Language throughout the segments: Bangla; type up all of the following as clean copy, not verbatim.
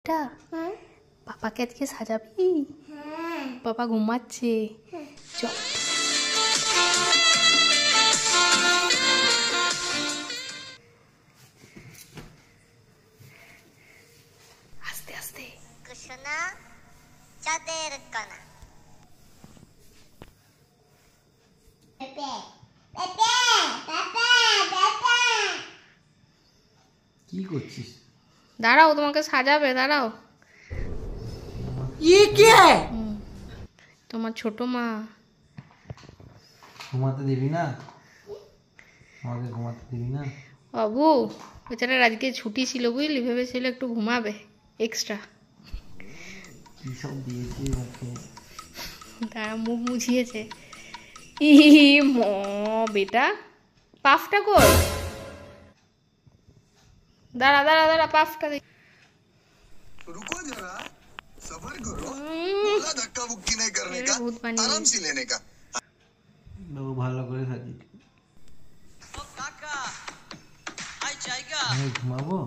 বেটা পাপাকে আজকে সাজাবি? পাপা ঘুমাচ্ছে। চল আস্তে আস্তে। কুসুনা চাঁদের কানা পেপে পেপে পেপে পেপে। কি করছিস? দাঁড়াও, তোমাকে সাজাবে, দাঁড়াও। ये क्या है? তোমার ছোট মা। ঘুমাতে দিবি না? আমাকে ঘুমাতে দিবি না? বাবু বেচারার আজকে ছুটি ছিল, বুঝলি, ভেবেছিল একটু ঘুমাবে এক্সট্রা। কি সব দিয়েছি ওকে? তারা মুখ মুছিয়েছে। ই ম বেটা পাফটা কর। দাঁড়া দাঁড়া দাঁড়া, পাফটা দেখ। रुको जरा सबर करो बोला धक्का मुक्की नहीं करने का आराम से लेने का বাবু ভালো করে সাজি। ও কাকা আই জায়গা আমি ঘুমাবো?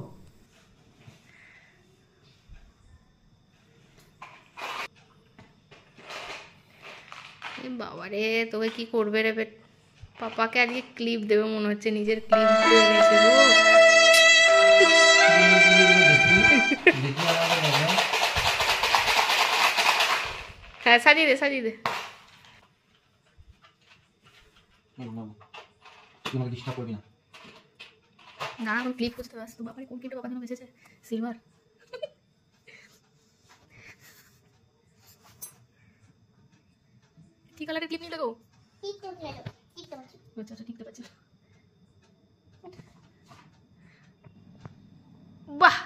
বাবারে তোকে কি করবে রে পাপাকে আজকে ক্লিপ দেবে মনে হচ্ছে, নিজের ক্লিপ এনেছে গো। হ্যাঁ সাজিয়ে দে সাজিয়ে দে। তোমাকে ডিস্টার্ব করবি না। না এখন ক্লিপ খুঁজতে ব্যস্ত। বাবারে কোন ক্লিপটা বাবার জন্য বেঁচেছে? সিলভার। কি কালারের ক্লিপ নিয়ে লাগো? টিকটক লেলো টিকটক আচ্ছা আচ্ছা ঠিকতে পাচ্ছি। বাহ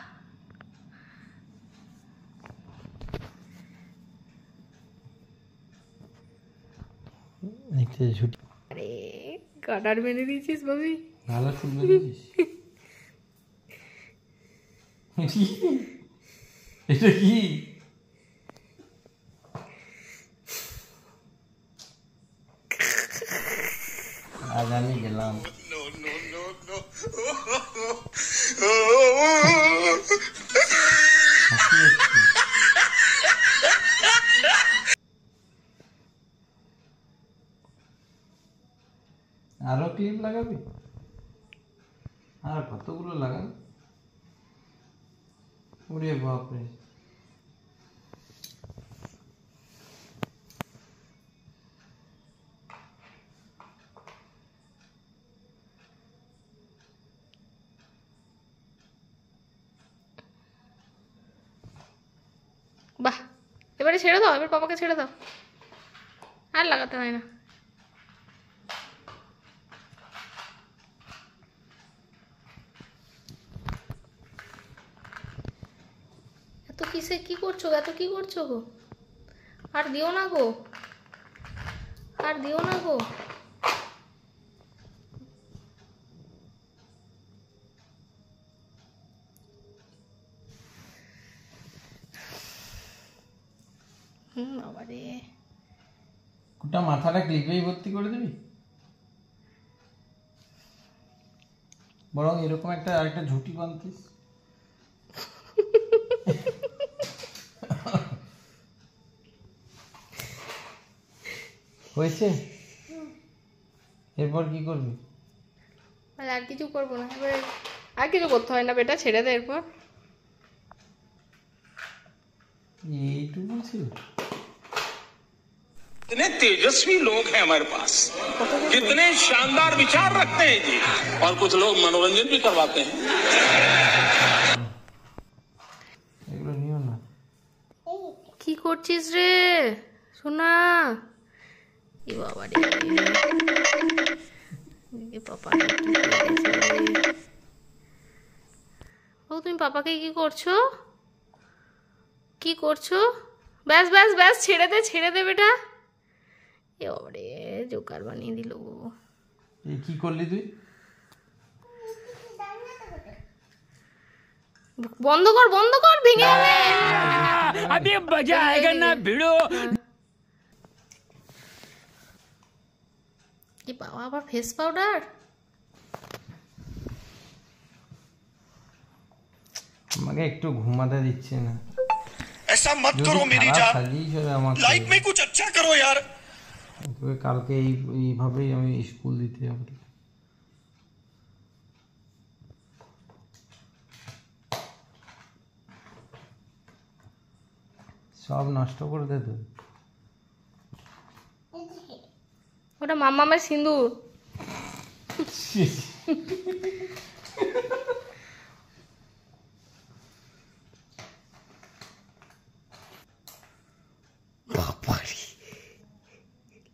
দেখতে ছুটি। আরে কাটার মেনে দিয়েছিস ভাবি? ভালো চুল বেঁধেছিস। এটা কি? আজ আমি গেলাম। আরো ক্লিপ লাগাবি? আর কতগুলো লাগাবি? ওরে বাপরে। বাহ এবারে ছেড়ে দাও, এবার পাপাকে ছেড়ে দাও, আর লাগাতে হয় না। এত কিসে কি করছো, এত কি করছো গো? আর দিও না গো, আর দিও না গো। বাবারে গোটা মাথাটা ক্লিপেই ভর্তি করে দিবি? বরং এরকম একটা আরেকটা ঝুঁটি বাঁধতিস। হয়েছে? এরপর কি করবি? আর কিছু করবো না, এবারে আর কিছু করতে হয় না বেটা, ছেড়ে দে এরপর। এইটুকু ছিল? कितने तेजस्वी लोग हैं हमारे पास, कितने शानदार विचार रखते हैं जी, और कुछ लोग मनोरंजन भी करवाते हैं। এগুলো নিও না। কি করছিস রে সোনা? এ বাবা রে পাপা ও তুমি পাপাকে কি করছো? কি করছো? ব্যাস ব্যাস ব্যাস, ছেড়ে দে বেটা। এ বাবা রে জোকার বানিয়ে দিল। এই কি করলি তুই? বন্ধ কর ভেঙে যাবে। अभी मजा आएगा ना भिड़ो। কি বাবা আবার ফেস পাউডার? আমাকে একটু ঘুমাতে দিচ্ছে না। ऐसा मत যদি करो मेरी খারাপ जान, সাজিয়েছে আমাকে, लाइफ में कुछ अच्छा करो यार। ওকে কালকে এইভাবেই আমি স্কুল দিতে যাবো। সব নষ্ট করে দে তুই। ওটা মামামের সিঁদুর।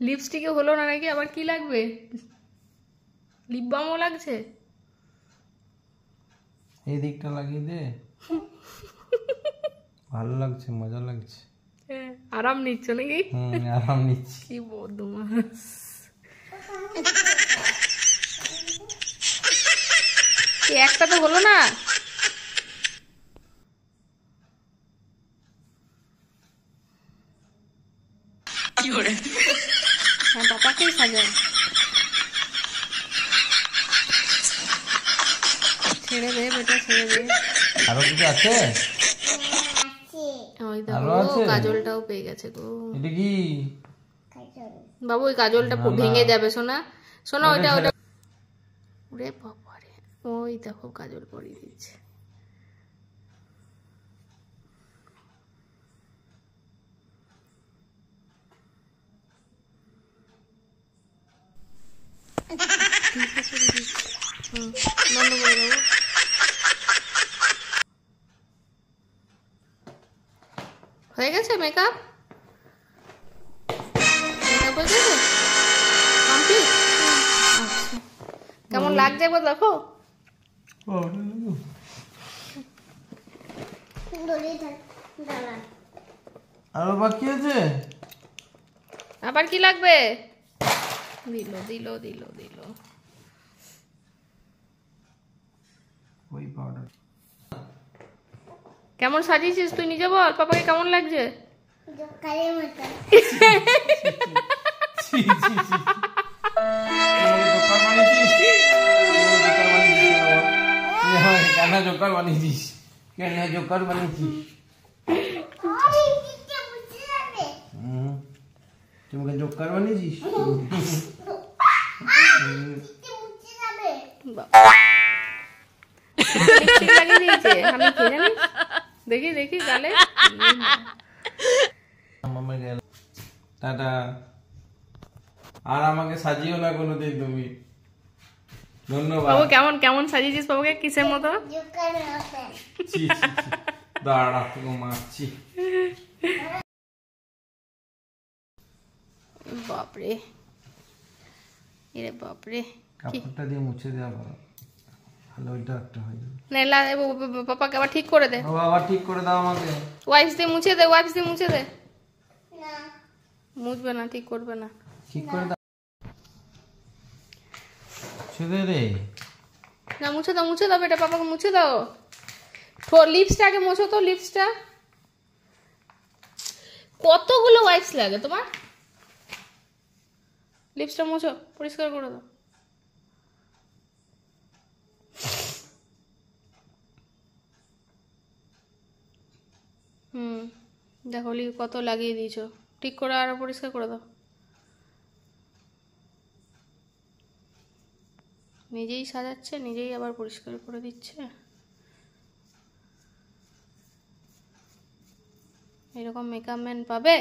লিপস্টিকে হলো না নাকি? আবার কি লাগবে? লিপ বামও লাগছে। এই দিকটা লাগিয়ে দে, ভালো লাগছে, মজা লাগছে। আরাম নিচ্ছ নাকি? আরাম নিচ্ছি। কি বদমাস। একটা তো হলো না। হ্যাঁ, পাপাকেই সাজায়। ছেড়ে দে বেটা, ছেড়ে দে। আরো কিছু আছে? ওই আরো দেখো আছে? কাজলটাও পেয়ে গেছে গো। এটা কি? বাবু ওই কাজলটা না, না। ভেঙে যাবে সোনা। সোনা ওটা ওইটা ওটা। ওরে বাবারে, ওই দেখো কাজল পরিয়ে দিচ্ছে। বন্ধ করে দেবো। হয়ে গেছে মেকআপ? মেকআপ হয়ে গেছে কমপ্লিট? আচ্ছা, কেমন লাগছে একবার দেখো। আরো বাকি আছে? আবার কি লাগবে? দিল দিল দিল দিল। ওই পাউডার। কেমন সাজিয়েছিস তুই নিজে বল, পাপাকে কেমন লাগছে? জোকারের মতো। কেন জোকার বানিয়েছিস? কেন জোকার বানিয়েছিস? তুমি জোকার বানিয়েছিস? লিপস্টিক লাগিয়ে দিয়েছে, আমি কি জানি। দেখি দেখি গালে। টাটা। আর আমাকে সাজিও না কোনোদিন তুমি। ধন্যবাদ। বাবু কেমন কেমন সাজিয়েছিস বাবুকে? কিসের মতো? জোকারের মতো। ছি, ছি, ছি। দাঁড়া তোকে মারছি। বাপরে, এরে বাপরে। কাপড়টা দিয়ে মুছে দেওয়া ভালো, ভালো ওইটা একটা হয়ে যাবে। নেলা পাপাকে আবার ঠিক করে দে। ও আবার ঠিক করে দাও আমাকে। ওয়াইপস দিয়ে মুছে দে, ওয়াইপস দিয়ে মুছে দে। না, মুছবে না, ঠিক করবে না। ঠিক করে দাও। মুছে দে রে। না মুছে দাও, মুছে দাও বেটা, পাপাকে মুছে দাও। লিপসটা আগে মোছো তো, লিপসটা। কতগুলো ওয়াইপস লাগে তোমার? লিপসটা মোছো, পরিষ্কার করে দাও। দেখো কত লাগিয়ে দিয়েছো। ঠিক করে আরো পরিষ্কার করে দাও। নিজেই সাজাচ্ছে, নিজেই আবার পরিষ্কার করে দিচ্ছে। এরকম মেকআপ ম্যান পাবে?